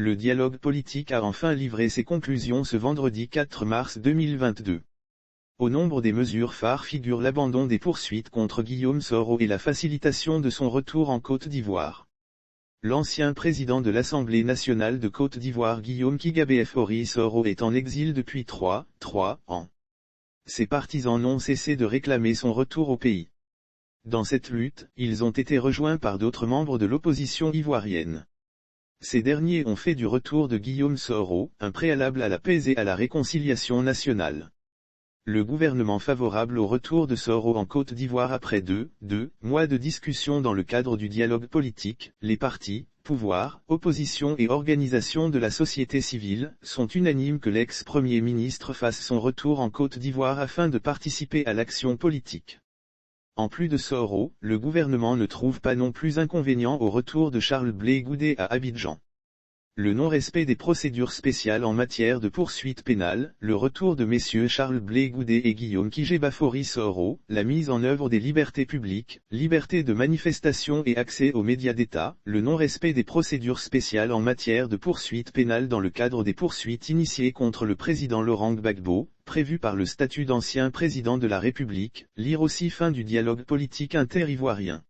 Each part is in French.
Le dialogue politique a enfin livré ses conclusions ce vendredi 4 mars 2022. Au nombre des mesures phares figure l'abandon des poursuites contre Guillaume Soro et la facilitation de son retour en Côte d'Ivoire. L'ancien président de l'Assemblée nationale de Côte d'Ivoire Guillaume Kigabé Soro est en exil depuis 3 ans. Ses partisans n'ont cessé de réclamer son retour au pays. Dans cette lutte, ils ont été rejoints par d'autres membres de l'opposition ivoirienne. Ces derniers ont fait du retour de Guillaume Soro un préalable à la paix et à la réconciliation nationale. Le gouvernement favorable au retour de Soro en Côte d'Ivoire après deux mois de discussion dans le cadre du dialogue politique, les partis, pouvoirs, opposition et organisations de la société civile, sont unanimes que l'ex-premier ministre fasse son retour en Côte d'Ivoire afin de participer à l'action politique. En plus de Soro, le gouvernement ne trouve pas non plus inconvénient au retour de Charles Blé Goudé à Abidjan. Le non-respect des procédures spéciales en matière de poursuite pénale, le retour de messieurs Charles Blé Goudé et Guillaume Kigabé Soro, la mise en œuvre des libertés publiques, liberté de manifestation et accès aux médias d'État, le non-respect des procédures spéciales en matière de poursuite pénale dans le cadre des poursuites initiées contre le président Laurent Gbagbo, prévu par le statut d'ancien président de la République, lire aussi fin du dialogue politique inter-ivoirien.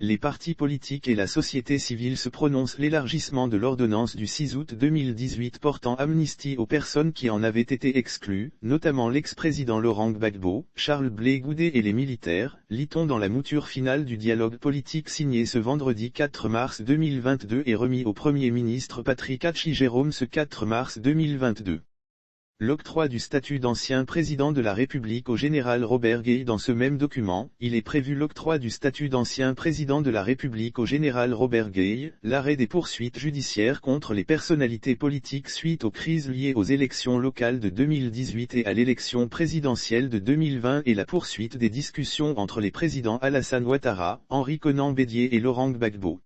Les partis politiques et la société civile se prononcent l'élargissement de l'ordonnance du 6 août 2018 portant amnistie aux personnes qui en avaient été exclues, notamment l'ex-président Laurent Gbagbo, Charles Blé Goudé et les militaires, lit-on dans la mouture finale du dialogue politique signé ce vendredi 4 mars 2022 et remis au Premier ministre Patrick Hatchi-Jérôme ce 4 mars 2022. L'octroi du statut d'ancien président de la République au général Robert Gueye. Dans ce même document, il est prévu l'octroi du statut d'ancien président de la République au général Robert Gueye, l'arrêt des poursuites judiciaires contre les personnalités politiques suite aux crises liées aux élections locales de 2018 et à l'élection présidentielle de 2020 et la poursuite des discussions entre les présidents Alassane Ouattara, Henri Konan Bédié et Laurent Gbagbo.